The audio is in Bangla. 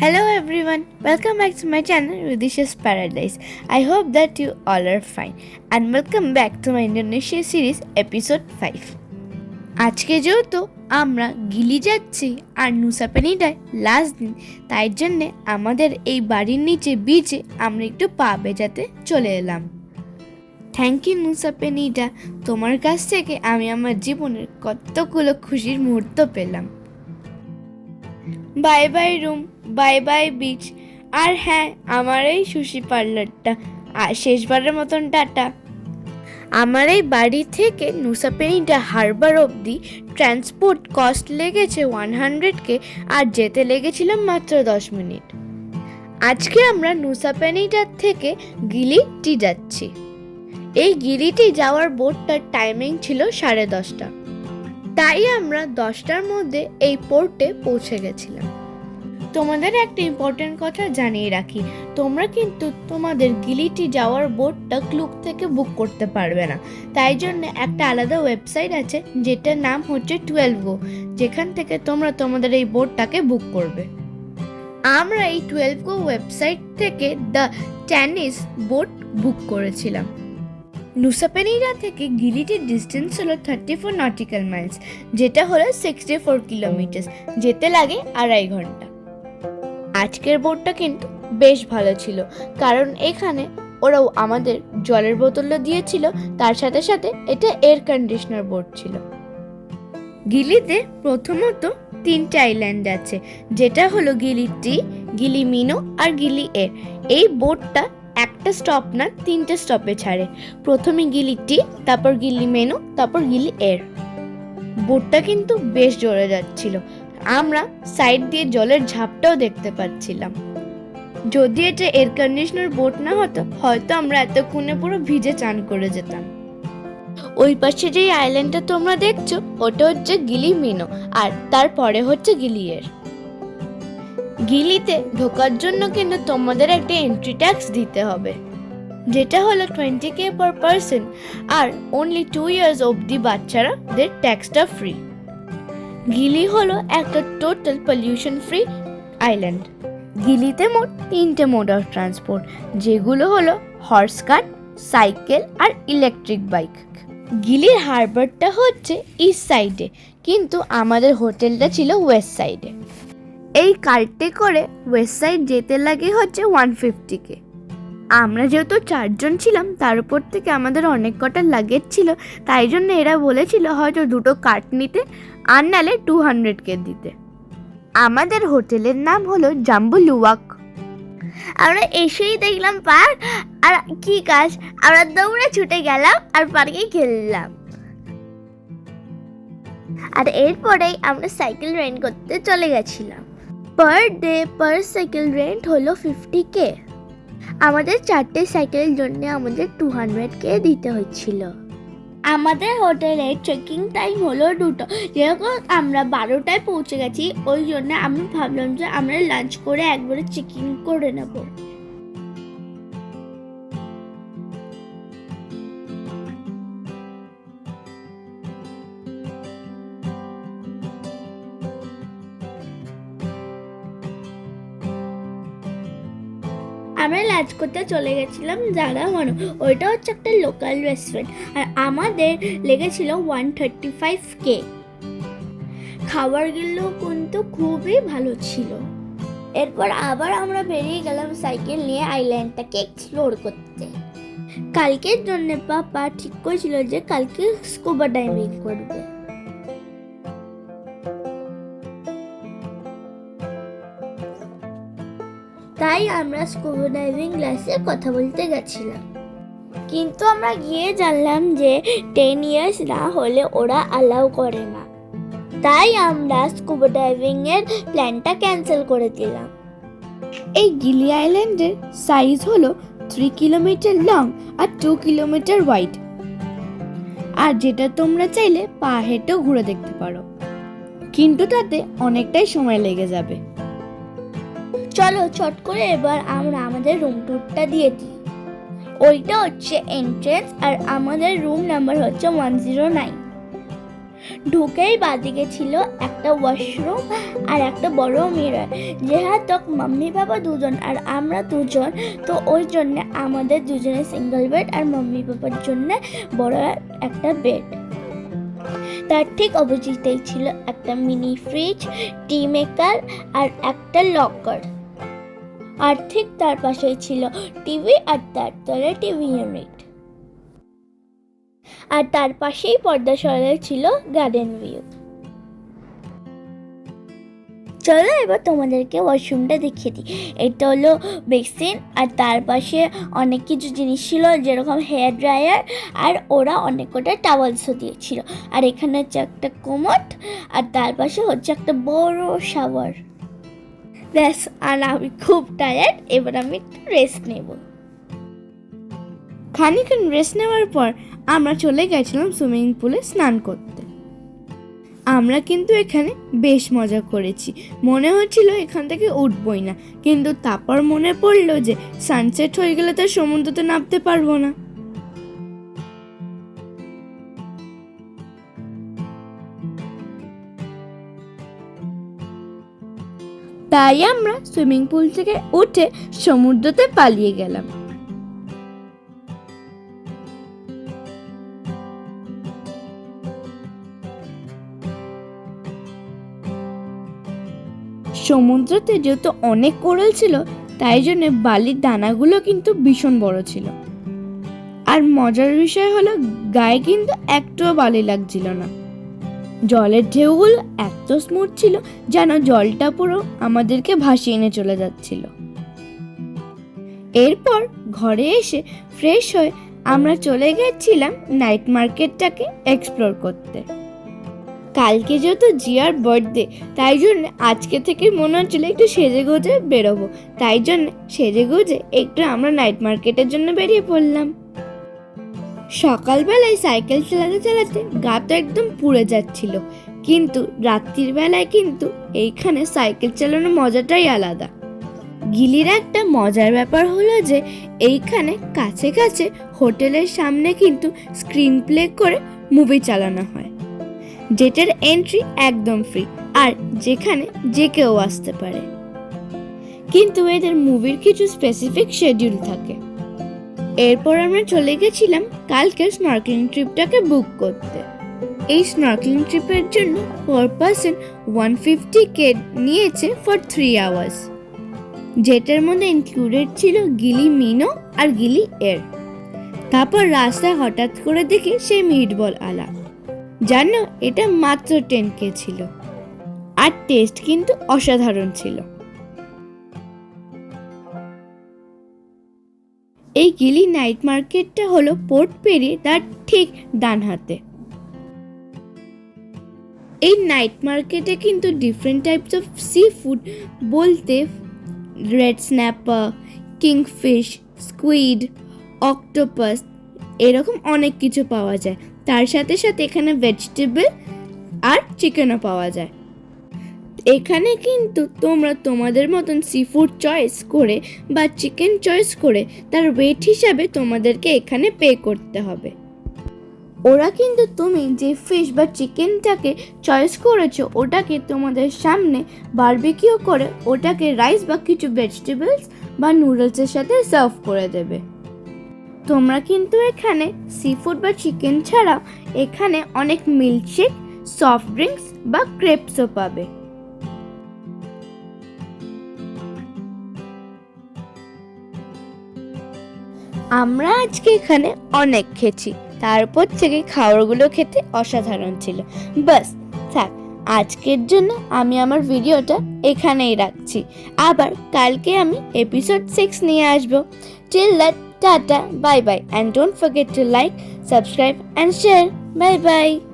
Hello everyone, welcome back to my channel Vidisha's Paradise. I hope that you all are fine and welcome back to my Indonesia series episode 5. আজকে যেহেতু আমরা গিলি যাচ্ছি আর নুসাপেনিটায় লাস্ট দিন, তাই জন্যে আমাদের এই বাড়ির নিচে বিচে আমরা একটু পা ভেজাতে চলে এলাম। থ্যাংক ইউ নুসাপেনিটা, তোমার কাছ থেকে আমি আমার জীবনের কতগুলো খুশির মুহূর্ত পেলাম। Bye bye room, bye bye beach, আর হ্যাঁ আমার এই সুশি পার্লারটা, আর শেষবারের মতন টাটা। আমার এই বাড়ি থেকে নুসাপেনিটা হারবার অবধি ট্রান্সপোর্ট কস্ট লেগেছে 100K আর যেতে লেগেছিল মাত্র 10 মিনিট। আজকে আমরা নুসাপেনিটার থেকে গিলিটি যাচ্ছি। এই গিলিটি যাওয়ার বোটটার টাইমিং ছিল 10:30, তাই আমরা 10টার মধ্যে এই পোর্টে পৌঁছে গেছিলাম। তোমাদের একটা ইম্পর্টেন্ট কথা জানিয়ে রাখি, তোমরা কিন্তু তোমাদের গিলিটি যাওয়ার বোটটা ক্লুক থেকে বুক করতে পারবে না, তাই জন্য একটা আলাদা ওয়েবসাইট আছে যেটার নাম হচ্ছে 12Go, যেখান থেকে তোমরা তোমাদের এই বোটটাকে বুক করবে। আমরা এই 12Go ওয়েবসাইট থেকে দ্য টেনিস বোট বুক করেছিলাম। নুসাপেনিটা থেকে গিলিটির ডিস্টেন্স হলো 34 নটিক্যাল মাইলস, যেটা হলো 64 কিলোমিটার, যেতে লাগে 2.5 ঘন্টা। আজকের বোটটা কিন্তু বেশ ভালো ছিল, কারণ এখানে ওরাও আমাদের জলের বোতলও দিয়েছিল, তার সাথে সাথে এটা এয়ার কন্ডিশনার বোট ছিল। গিলিতে প্রথমত 3টে আইল্যান্ড আছে, যেটা হলো গিলি টি, গিলি মিনো আর গিলি এর। এই বোটটা একটা স্টপ না 3টে স্টপে ছাড়ে, প্রথমে গিলি টি, তারপর গিলি মেনো, তারপর গিলি এর। বোটটা কিন্তু বেশ জোরে যাচ্ছিল, আমরা সাইড দিয়ে জলের ঝাপটাও দেখতে পাচ্ছিলাম। যদি এটা এয়ার কন্ডিশনার বোট না হতো, হয়তো আমরা এতক্ষণে পুরো ভিজে চান করে যেতাম। ওই পাশে যে আইল্যান্ডটা তোমরা দেখছো, ওটা হচ্ছে গিলি মিনো, আর তারপরে হচ্ছে গিলি এর। গিলিতে ঢোকার জন্য কিন্তু তোমাদের একটা এন্ট্রি ট্যাক্স দিতে হবে, যেটা হলো 20K পার পারসন, আর অনলি 2 ইয়ার্স অবধি বাচ্চারাদের ট্যাক্সটা ফ্রি। গিলি হলো একটা টোটাল পলিউশন ফ্রি আইল্যান্ড। গিলিতে মোট 3টে মোড অফ ট্রান্সপোর্ট, যেগুলো হলো হর্স কার্ট, সাইকেল আর ইলেকট্রিক বাইক। গিলির হারবারটা হচ্ছে ইস্ট সাইডে, কিন্তু আমাদের হোটেলটা ছিল ওয়েস্ট সাইডে। এই কার্টে করে ওয়েস্ট সাইড যেতে লাগে হচ্ছে 150K। আমরা যেহেতু 4 জন ছিলাম, তার উপর থেকে আমাদের অনেক কটা লাগেজ ছিল, তাই জন্য এরা বলেছিল হয়তো 2টো কার্ট নিতে, আর নালে 200K দিতে। আমাদের হোটেলের নাম হলো জাম্বু লুওয়াক। আমরা এসেই দেখলাম পার্ক, আর কি কাজ, আমরা দৌড়ে ছুটে গেলাম আর পার্কে খেললাম। আর এরপরেই আমরা সাইকেল রেন্ট করতে চলে গেছিলাম। Per day per cycle rent হলো 50K। আমাদের 4টে সাইকেলের জন্য আমাদের 200K দিতে হচ্ছিল। আমাদের হোটেলের চেকিং টাইম হলো 2টো, যেরকম আমরা 12টায় পৌঁছে গেছি, ওই জন্য আমি ভাবলাম যে আমরা লাঞ্চ করে একবারে চেকিং করে নেব। আমরা লাঞ্চ করতে চলে গেছিলাম যারা ওইটা হচ্ছে একটা লোকাল রেস্টুরেন্ট, আর আমাদের লেগেছিল 135K। খাবারগুলো কিন্তু খুবই ভালো ছিল। এরপর আবার আমরা বেরিয়ে গেলাম সাইকেল নিয়ে আইল্যান্ডটাকে এক্সপ্লোর করতে। কালকের জন্য পাপা ঠিক করেছিল যে কালকে স্কুবা ডাইভিং করবে। তাই আমরা স্কুবা ডাইভিং ক্লাসে কথা বলতে গেছিলাম, কিন্তু আমরা গিয়ে জানলাম যে 10 ইয়ার্স না হলে ওরা অ্যালাউ করে না, তাই আমরা স্কুবা ডাইভিং এর প্ল্যানটা ক্যান্সেল করে দিলাম। এই গিলি আইল্যান্ডের সাইজ হলো 3 কিলোমিটার লং আর 2 কিলোমিটার ওয়াইড, আর যেটা তোমরা চাইলে পা হেঁটেও ঘুরে দেখতে পারো, কিন্তু তাতে অনেকটাই সময় লেগে যাবে। চলো চট করে এবার আমরা আমাদের রুম ট্যুরটা দিয়ে দিই। ওইটা হচ্ছে এন্ট্রেন্স, আর আমাদের রুম নাম্বার হচ্ছে 109। ঢুকেই বাদিকে ছিল একটা ওয়াশরুম আর একটা বড় মিরর। যেহেতু মাম্মি বাবা দুজন আর আমরা দুজন, তো ওই জন্য আমাদের দুজনের সিঙ্গেল বেড আর মাম্মি বাবার জন্য বড় একটা বেড। তার ঠিক অপোজিটেই ছিল একটা মিনি ফ্রিজ, টি মেকার আর একটা লকার। আর ঠিক তার পাশেই ছিল টিভি আর তার তলে টিভি ইউনিট। আর তার পাশেই পর্দা সরালে ছিল গার্ডেন ভিউ। চলো এবার তোমাদেরকে ওয়াশরুমটা দেখিয়ে দিই। এটা হলো বেসিন আর তার পাশে অনেক কিছু জিনিস ছিল, যেরকম হেয়ার ড্রায়ার, আর ওরা অনেক কটা টাওয়ালসও দিয়েছিল। আর এখানে হচ্ছে একটা কোমোড আর তার পাশে হচ্ছে একটা বড় শাওয়ার। ব্যাস, আর আমি খুব টায়ার্ড, এবার আমি একটু রেস্ট নেব। খানিকক্ষণ রেস্ট নেওয়ার পর আমরা চলে গেছিলাম সুইমিং পুলে স্নান করতে। আমরা কিন্তু এখানে বেশ মজা করেছি, মনে হচ্ছিল এখান থেকে উঠবই না, কিন্তু তারপর মনে পড়লো যে সানসেট হয়ে গেলে তো সমুদ্রতে নামতে পারবো না। তাই আমরা সুইমিং পুল থেকে উঠে সমুদ্রতে পালিয়ে গেলাম। সমুদ্রতে যেহেতু অনেক কোরাল ছিল, তাই জন্য বালির দানাগুলো কিন্তু ভীষণ বড় ছিল। আর মজার বিষয় হলো গায়ে কিন্তু একটুও বালি লাগছিল না। জলের ঢেউগুলো এত স্মুথ ছিল যেন জলটা পুরো আমাদেরকে ভাসিয়ে নিয়ে চলে যাচ্ছিল। এরপর ঘরে এসে ফ্রেশ হয়ে আমরা চলে গেছিলাম নাইট মার্কেটটাকে এক্সপ্লোর করতে। কালকে যেহেতু জিয়ার বার্থডে, তাই জন্য আজকে থেকে মনে হচ্ছিল একটু সেজে গুজে বেরোবো, তাই জন্য সেজে গুজে একটু আমরা নাইট মার্কেটের জন্য বেরিয়ে পড়লাম। সকালবেলায় সাইকেল চালাতে চালাতে গা তো একদম পুড়ে যাচ্ছিল, কিন্তু রাত্রির বেলায় কিন্তু এইখানে সাইকেল চালানোর মজাটাই আলাদা। গিলির একটা মজার ব্যাপার হলো যে এইখানে কাছে কাছে হোটেলের সামনে কিন্তু স্ক্রিন প্লে করে মুভি চালানো হয়, যেটার এন্ট্রি একদম ফ্রি, আর যেখানে যে কেউ আসতে পারে। কিন্তু এদের মুভির কিছু স্পেসিফিক শিডিউল থাকে। এরপর আমরা চলে গেছিলাম কালকের স্নর্কেলিং ট্রিপটাকে বুক করতে। এই স্নর্কেলিং ট্রিপের জন্য পার পারসন 150K নিয়েছে ফর 3 আওয়ার্স, যেটার মধ্যে ইনক্লুডেড ছিল গিলি মিনো আর গিলি এর। তারপর রাস্তায় হঠাৎ করে দেখি সেই মিটবল আলা, জানো এটা মাত্র 10K ছিল, আর টেস্ট কিন্তু অসাধারণ ছিল। এই গিলি নাইট মার্কেটটা হলো পোর্ট পেরিয়ে তার ঠিক ডান হাতে। এই নাইট মার্কেটে কিন্তু different types of seafood বলতে red snapper, kingfish, squid, octopus এরকম অনেক কিছু পাওয়া যায়। তার সাথে সাথে এখানে ভেজিটেবল আর চিকেনও পাওয়া যায়। এখানে কিন্তু তোমরা তোমাদের মতন সি ফুড চয়েস করে বা চিকেন চয়েস করে তার ওয়েট হিসাবে তোমাদেরকে এখানে পে করতে হবে। ওরা কিন্তু তুমি যে ফিশ বা চিকেনটাকে চয়েস করেছো ওটাকে তোমাদের সামনে বারবিকিউ করে ওটাকে রাইস বা কিছু ভেজিটেবলস বা নুডলসের সাথে সার্ভ করে দেবে। তোমরা কিন্তু এখানে সি ফুড বা চিকেন ছাড়াও এখানে অনেক মিল্কশেক, সফট ড্রিঙ্কস বা ক্রেপসও পাবে। আমরা আজকে এখানে অনেক খেয়েছি, তারপর থেকে খাবারগুলো খেতে অসাধারণ ছিল। বাস থাক, আজকের জন্য আমি আমার ভিডিওটা এখানেই রাখছি। আবার কালকে আমি এপিসোড 6 নিয়ে আসবো। Till that, tata, bye bye, and don't forget to like, subscribe and share. Bye bye.